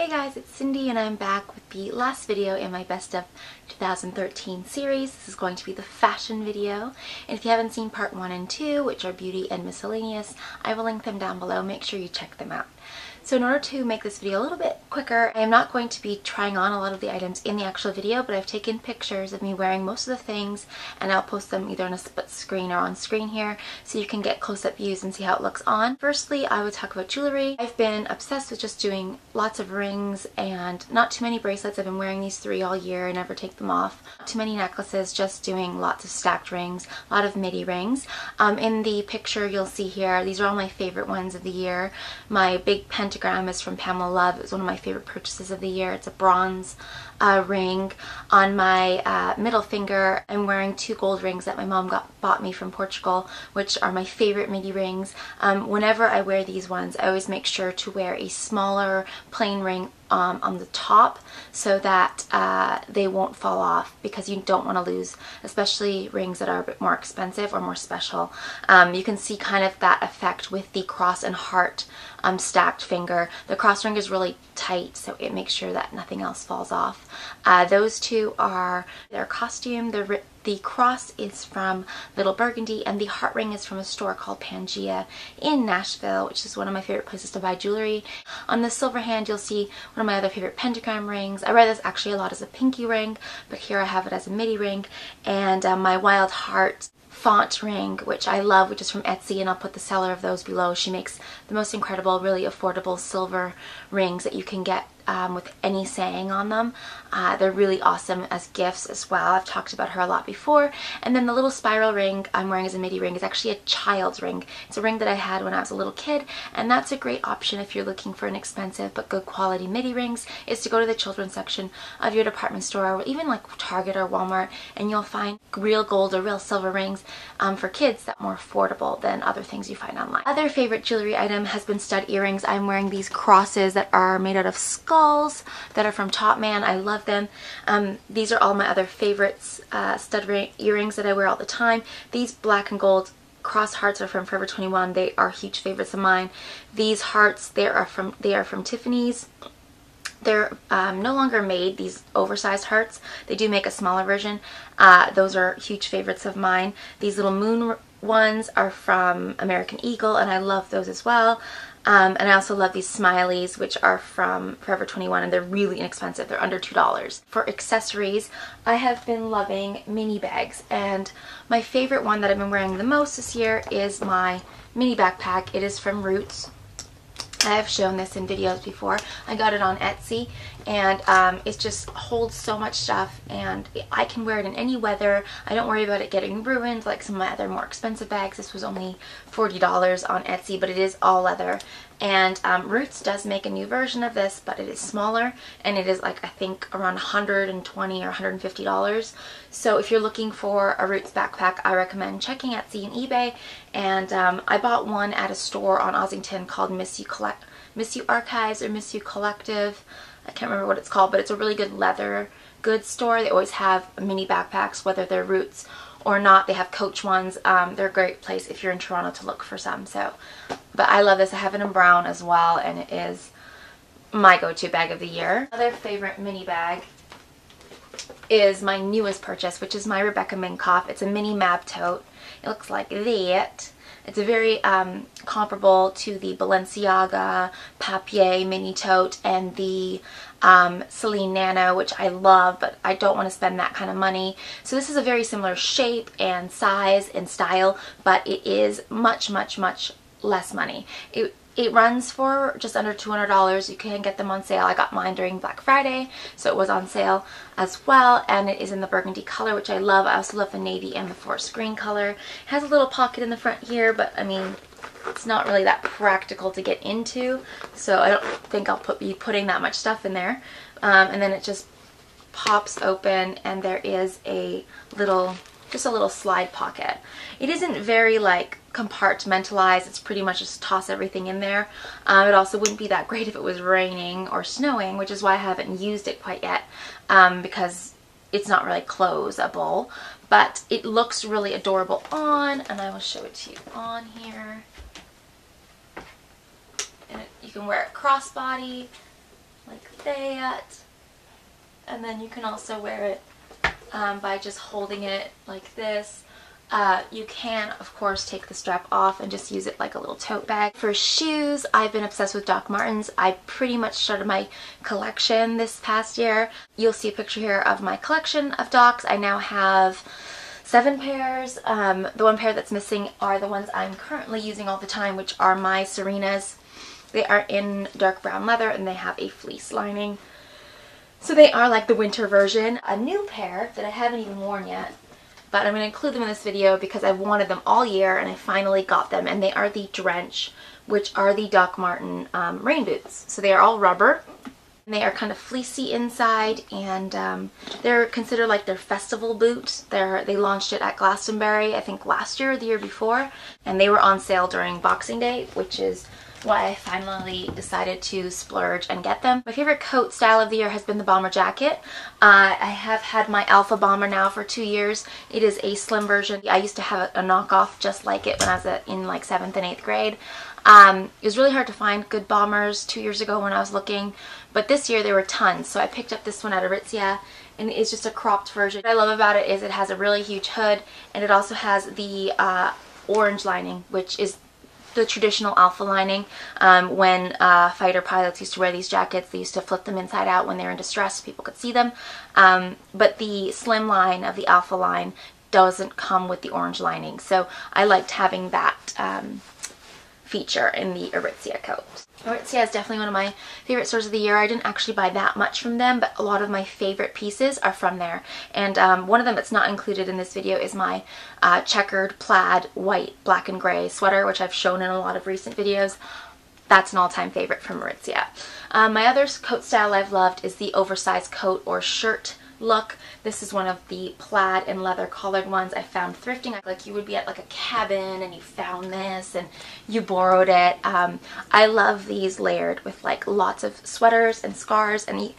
Hey guys, it's Cindy and I'm back with the last video in my Best of 2013 series. This is going to be the fashion video. And if you haven't seen part 1 and 2, which are beauty and miscellaneous, I will link them down below. Make sure you check them out. So in order to make this video a little bit quicker, I am not going to be trying on a lot of the items in the actual video, but I've taken pictures of me wearing most of the things and I'll post them either on a split screen or on screen here so you can get close-up views and see how it looks on. Firstly, I would talk about jewelry. I've been obsessed with just doing lots of rings and not too many bracelets. I've been wearing these 3 all year. I never take them off. Not too many necklaces, just doing lots of stacked rings, a lot of midi rings. In the picture you'll see here, these are all my favorite ones of the year. My big pentagram is from Pamela Love. It was one of my favorite purchases of the year. It's a bronze ring. On my middle finger, I'm wearing 2 gold rings that my mom bought me from Portugal, which are my favorite midi rings. Whenever I wear these ones, I always make sure to wear a smaller plain ring on the top so that they won't fall off, because you don't want to lose, especially rings that are a bit more expensive or more special. You can see kind of that effect with the cross and heart stacked finger. The cross ring is really tight, so it makes sure that nothing else falls off. Those two are their costume. The cross is from Little Burgundy and the heart ring is from a store called Pangea in Nashville, which is one of my favorite places to buy jewelry. On the silver hand, you'll see one of my other favorite pentagram rings. I wear this actually a lot as a pinky ring, but here I have it as a midi ring. And my Wild Heart font ring, which I love, which is from Etsy, and I'll put the seller of those below. She makes the most incredible, really affordable silver rings that you can get with any saying on them. They're really awesome as gifts as well. I've talked about her a lot before. And then the little spiral ring I'm wearing as a midi ring is actually a child's ring. It's a ring that I had when I was a little kid, and that's a great option if you're looking for an expensive but good quality midi rings, is to go to the children's section of your department store or even like Target or Walmart, and you'll find real gold or real silver rings for kids that are more affordable than other things you find online. Other favorite jewelry item has been stud earrings. I'm wearing these crosses that are made out of skulls that are from Topman. I love them. These are all my other favorites, stud earrings that I wear all the time. These black and gold cross hearts are from Forever 21. They are huge favorites of mine. These hearts, they are from Tiffany's. They're no longer made, these oversized hearts. They do make a smaller version. Those are huge favorites of mine. These little moon ones are from American Eagle, and I love those as well. And I also love these smileys, which are from Forever 21, and they're really inexpensive. They're under $2. For accessories, I have been loving mini bags, and my favorite one that I've been wearing the most this year is my mini backpack. It is from Roots. I have shown this in videos before. I got it on Etsy, and it just holds so much stuff, and I can wear it in any weather. I don't worry about it getting ruined like some of my other more expensive bags. This was only $40 on Etsy, but it is all leather. And Roots does make a new version of this, but it is smaller, and it is like, I think, around $120 or $150. So if you're looking for a Roots backpack, I recommend checking Etsy and eBay. And I bought one at a store on Ossington called Miss You Archives or Miss You Collective. I can't remember what it's called, but it's a really good leather goods store. They always have mini backpacks, whether they're Roots or not. They have Coach ones. They're a great place if you're in Toronto to look for some. But I love this. I have it in brown as well, and it is my go-to bag of the year. Another favorite mini bag is my newest purchase, which is my Rebecca Minkoff. It's a mini mab tote. It looks like that. It's a very comparable to the Balenciaga Papier mini tote and the Celine Nano, which I love, but I don't want to spend that kind of money. So this is a very similar shape and size and style, but it is much, much, much less money. It runs for just under $200. You can get them on sale. I got mine during Black Friday, so it was on sale as well, and it is in the burgundy color, which I love. I also love the navy and the forest green color. It has a little pocket in the front here, but I mean, it's not really that practical to get into, so I don't think I'll be putting that much stuff in there. And then it just pops open, and there is just a little slide pocket. It isn't very like compartmentalized. It's pretty much just toss everything in there. It also wouldn't be that great if it was raining or snowing, which is why I haven't used it quite yet, because it's not really closable. But it looks really adorable on, and I will show it to you on here. And you can wear it crossbody like birthday yet. And then you can also wear it by just holding it like this. You can, of course, take the strap off and just use it like a little tote bag. For shoes, I've been obsessed with Doc Martens. I pretty much started my collection this past year. You'll see a picture here of my collection of Docs. I now have 7 pairs. The one pair that's missing are the ones I'm currently using all the time, which are my Serenas. They are in dark brown leather and they have a fleece lining. So they are like the winter version. A new pair that I haven't even worn yet, but I'm going to include them in this video because I've wanted them all year and I finally got them, and they are the Drench, which are the Doc Marten rain boots. So they are all rubber. And they are kind of fleecy inside, and they're considered like their festival boot. They launched it at Glastonbury, I think last year or the year before, and they were on sale during Boxing Day, which is why I finally decided to splurge and get them. My favorite coat style of the year has been the bomber jacket. I have had my Alpha Bomber now for 2 years. It is a slim version. I used to have a knockoff just like it when I was in like 7th and 8th grade. It was really hard to find good bombers 2 years ago when I was looking, but this year there were tons, so I picked up this one at Outerwear, and it's just a cropped version. What I love about it is it has a really huge hood, and it also has the orange lining, which is the traditional Alpha lining. When fighter pilots used to wear these jackets, they used to flip them inside out when they were in distress so people could see them. But the slim line of the Alpha line doesn't come with the orange lining, so I liked having that feature in the Outerwear coat. Outerwear is definitely one of my favorite stores of the year. I didn't actually buy that much from them, but a lot of my favorite pieces are from there. And one of them that's not included in this video is my checkered plaid white, black and gray sweater, which I've shown in a lot of recent videos. That's an all-time favorite from Outerwear. My other coat style I've loved is the oversized coat or shirt look. This is one of the plaid and leather collared ones I found thrifting. Like you would be at like a cabin and you found this and you borrowed it. I love these layered with like lots of sweaters and scarves, and you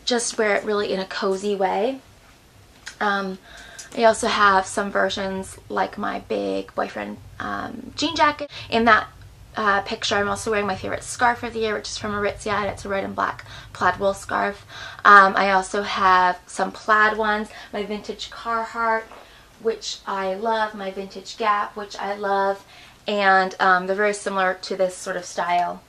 just wear it really in a cozy way. I also have some versions like my big boyfriend jean jacket. In that picture, I'm also wearing my favorite scarf of the year, which is from Outerwear, and it's a red and black plaid wool scarf. I also have some plaid ones, my vintage Carhartt, which I love, my vintage Gap, which I love, and they're very similar to this sort of style.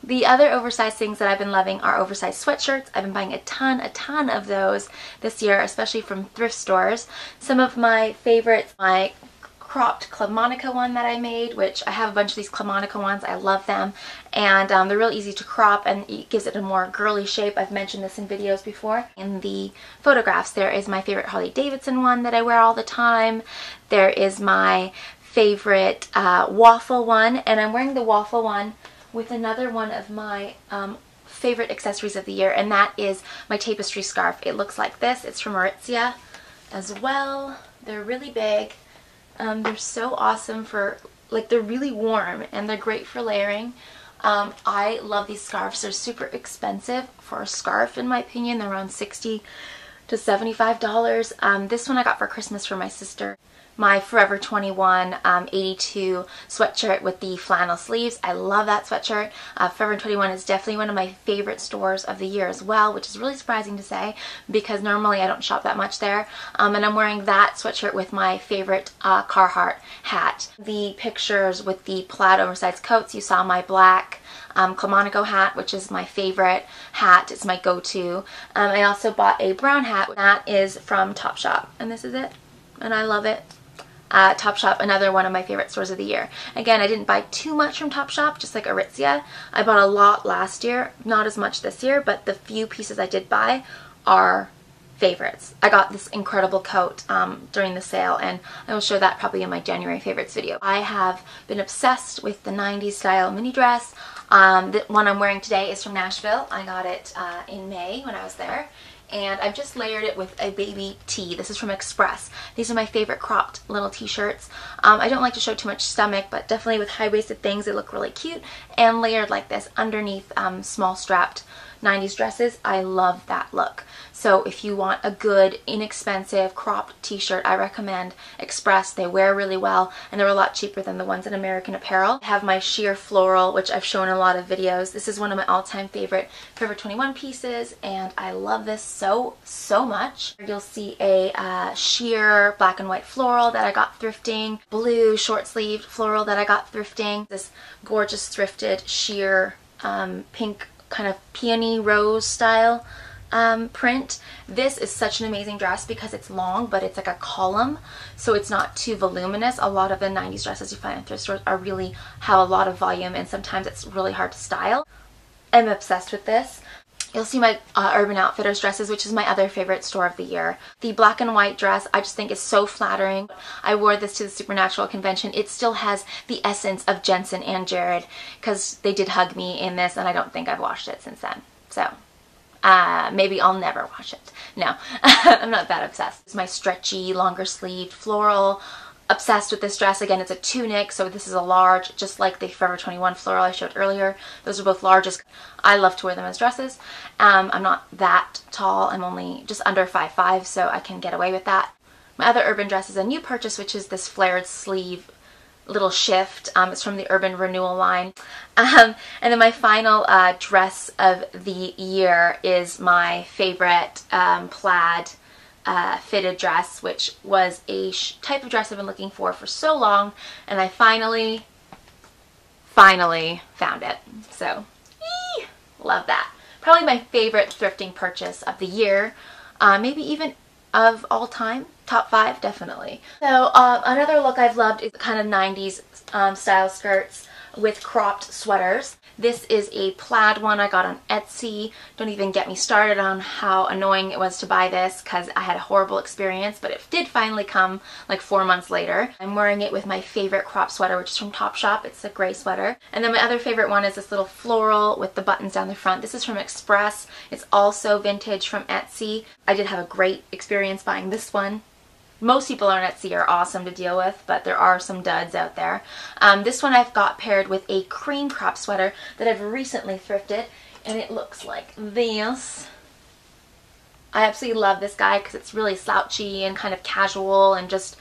The other oversized things that I've been loving are oversized sweatshirts. I've been buying a ton of those this year, especially from thrift stores. Some of my favorites, my cropped Club Monaco one that I made, which I have a bunch of these Club Monaco ones. I love them, and they're real easy to crop, and it gives it a more girly shape. I've mentioned this in videos before. In the photographs, there is my favorite Harley Davidson one that I wear all the time. There is my favorite waffle one, and I'm wearing the waffle one with another one of my favorite accessories of the year, and that is my tapestry scarf. It looks like this. It's from Outerwear as well. They're really big. They're so awesome for, like, they're really warm and they're great for layering. I love these scarves. They're super expensive for a scarf in my opinion. They're around $60 to $75. This one I got for Christmas for my sister. My Forever 21 82 sweatshirt with the flannel sleeves. I love that sweatshirt. Forever 21 is definitely one of my favorite stores of the year as well, which is really surprising to say because normally I don't shop that much there. And I'm wearing that sweatshirt with my favorite Carhartt hat. The pictures with the plaid oversized coats, you saw my black Club Monaco hat, which is my favorite hat. It's my go-to. I also bought a brown hat. That is from Topshop, and this is it, and I love it. Topshop, another one of my favorite stores of the year. Again, I didn't buy too much from Topshop, just like Outerwear. I bought a lot last year, not as much this year, but the few pieces I did buy are favorites. I got this incredible coat during the sale, and I will show that probably in my January favorites video. I have been obsessed with the 90s style mini dress. The one I'm wearing today is from Nashville. I got it in May when I was there. And I've just layered it with a baby tee. This is from Express. These are my favorite cropped little t-shirts. I don't like to show too much stomach, but definitely with high-waisted things, they look really cute. And layered like this underneath small strapped 90s dresses, I love that look. So if you want a good, inexpensive cropped t-shirt, I recommend Express. They wear really well, and they're a lot cheaper than the ones in American Apparel. I have my sheer floral, which I've shown in a lot of videos. This is one of my all-time favorite Forever 21 pieces, and I love this so much. You'll see a sheer black and white floral that I got thrifting, blue short-sleeved floral that I got thrifting, this gorgeous thrifted sheer pink kind of peony rose style print. This is such an amazing dress because it's long, but it's like a column, so it's not too voluminous. A lot of the 90s dresses you find in thrift stores are really have a lot of volume, and sometimes it's really hard to style. I'm obsessed with this. You'll see my Urban Outfitters dresses, which is my other favorite store of the year. The black and white dress I just think is so flattering. I wore this to the Supernatural convention. It still has the essence of Jensen and Jared because they did hug me in this, and I don't think I've washed it since then. So maybe I'll never wash it. No, I'm not that obsessed. It's my stretchy, longer sleeved floral. Obsessed with this dress. Again, it's a tunic, so this is a large, just like the Forever 21 floral I showed earlier. Those are both larges. I love to wear them as dresses. I'm not that tall. I'm only just under 5'5", so I can get away with that. My other Urban dress is a new purchase, which is this flared sleeve little shift. It's from the Urban Renewal line. And then my final dress of the year is my favorite plaid fitted dress, which was a type of dress I've been looking for so long, and I finally found it. So, love that. Probably my favorite thrifting purchase of the year, maybe even of all time. Top 5, definitely. So, another look I've loved is kind of 90s style skirts with cropped sweaters. This is a plaid one I got on Etsy. Don't even get me started on how annoying it was to buy this because I had a horrible experience, but it did finally come like 4 months later. I'm wearing it with my favorite crop sweater, which is from Topshop. It's a gray sweater. And then my other favorite one is this little floral with the buttons down the front. This is from Express. It's also vintage from Etsy. I did have a great experience buying this one. Most people on Etsy are awesome to deal with, but there are some duds out there. This one I've got paired with a cream crop sweater that I've recently thrifted, and it looks like this. I absolutely love this guy because it's really slouchy and kind of casual, and just,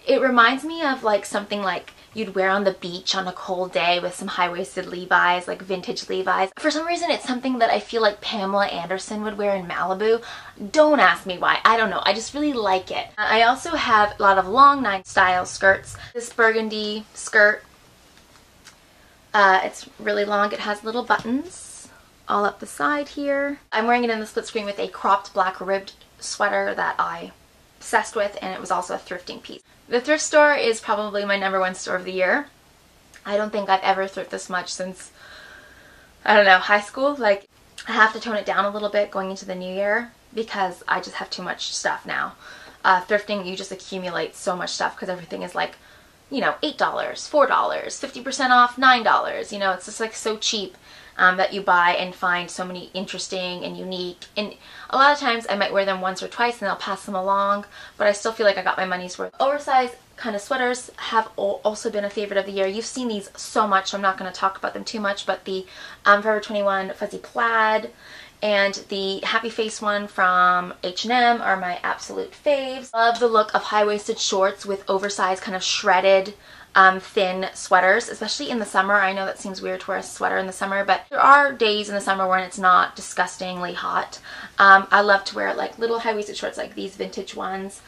it reminds me of like something like you'd wear on the beach on a cold day with some high-waisted Levi's, like vintage Levi's. For some reason, it's something that I feel like Pamela Anderson would wear in Malibu. Don't ask me why. I don't know. I just really like it. I also have a lot of long 90s style skirts. This burgundy skirt, it's really long. It has little buttons all up the side here. I'm wearing it in the split screen with a cropped black ribbed sweater that I obsessed with, and it was also a thrifting piece. The thrift store is probably my #1 store of the year. I don't think I've ever thrifted this much since, I don't know, high school. Like, I have to tone it down a little bit going into the new year because I just have too much stuff now. Thrifting, you just accumulate so much stuff because everything is like, you know, $8, $4, 50% off, $9. You know, it's just like so cheap that you buy and find so many interesting and unique. And a lot of times I might wear them once or twice and I'll pass them along, but I still feel like I got my money's worth. Oversized kind of sweaters have also been a favorite of the year. You've seen these so much, so I'm not going to talk about them too much, but the Forever 21 fuzzy plaid and the Happy Face one from H&M are my absolute faves. Love the look of high-waisted shorts with oversized kind of shredded thin sweaters, especially in the summer. I know that seems weird to wear a sweater in the summer, but there are days in the summer when it's not disgustingly hot. I love to wear like little high-waisted shorts like these vintage ones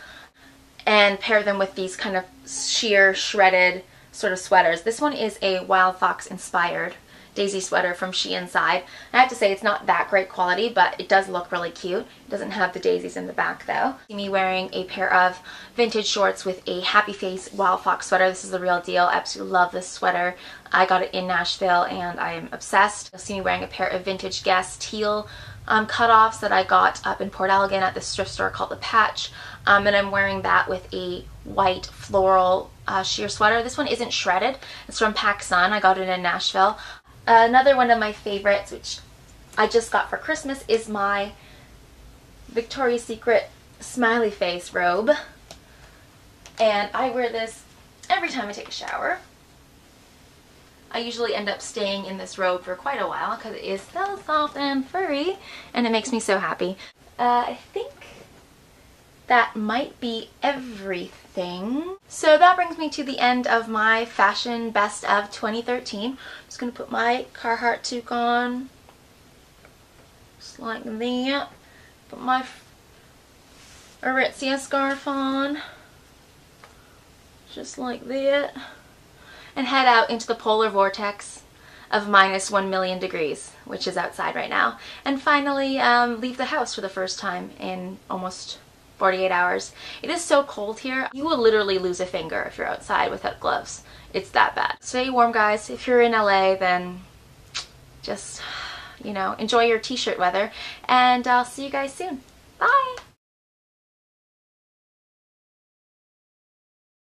and pair them with these kind of sheer shredded sort of sweaters. This one is a Wild Fox inspired daisy sweater from She Inside. I have to say it's not that great quality, but it does look really cute. It doesn't have the daisies in the back though. See me wearing a pair of vintage shorts with a Happy Face Wild Fox sweater. This is the real deal. I absolutely love this sweater. I got it in Nashville and I am obsessed. You'll see me wearing a pair of vintage Guess teal cutoffs that I got up in Port Elgin at this thrift store called The Patch. And I'm wearing that with a white floral sheer sweater. This one isn't shredded. It's from PacSun. I got it in Nashville. Another one of my favorites, which I just got for Christmas, is my Victoria's Secret smiley face robe. And I wear this every time I take a shower. I usually end up staying in this robe for quite a while because it is so soft and furry and it makes me so happy. I think that might be everything. So that brings me to the end of my fashion best of 2013. I'm just going to put my Carhartt toque on. Just like that. Put my Aritzia scarf on. Just like that. And head out into the polar vortex of minus 1,000,000 degrees, which is outside right now. And finally leave the house for the first time in almost 48 hours. It is so cold here. You will literally lose a finger if you're outside without gloves. It's that bad. Stay warm, guys. If you're in LA, then just, you know, enjoy your t-shirt weather. And I'll see you guys soon. Bye!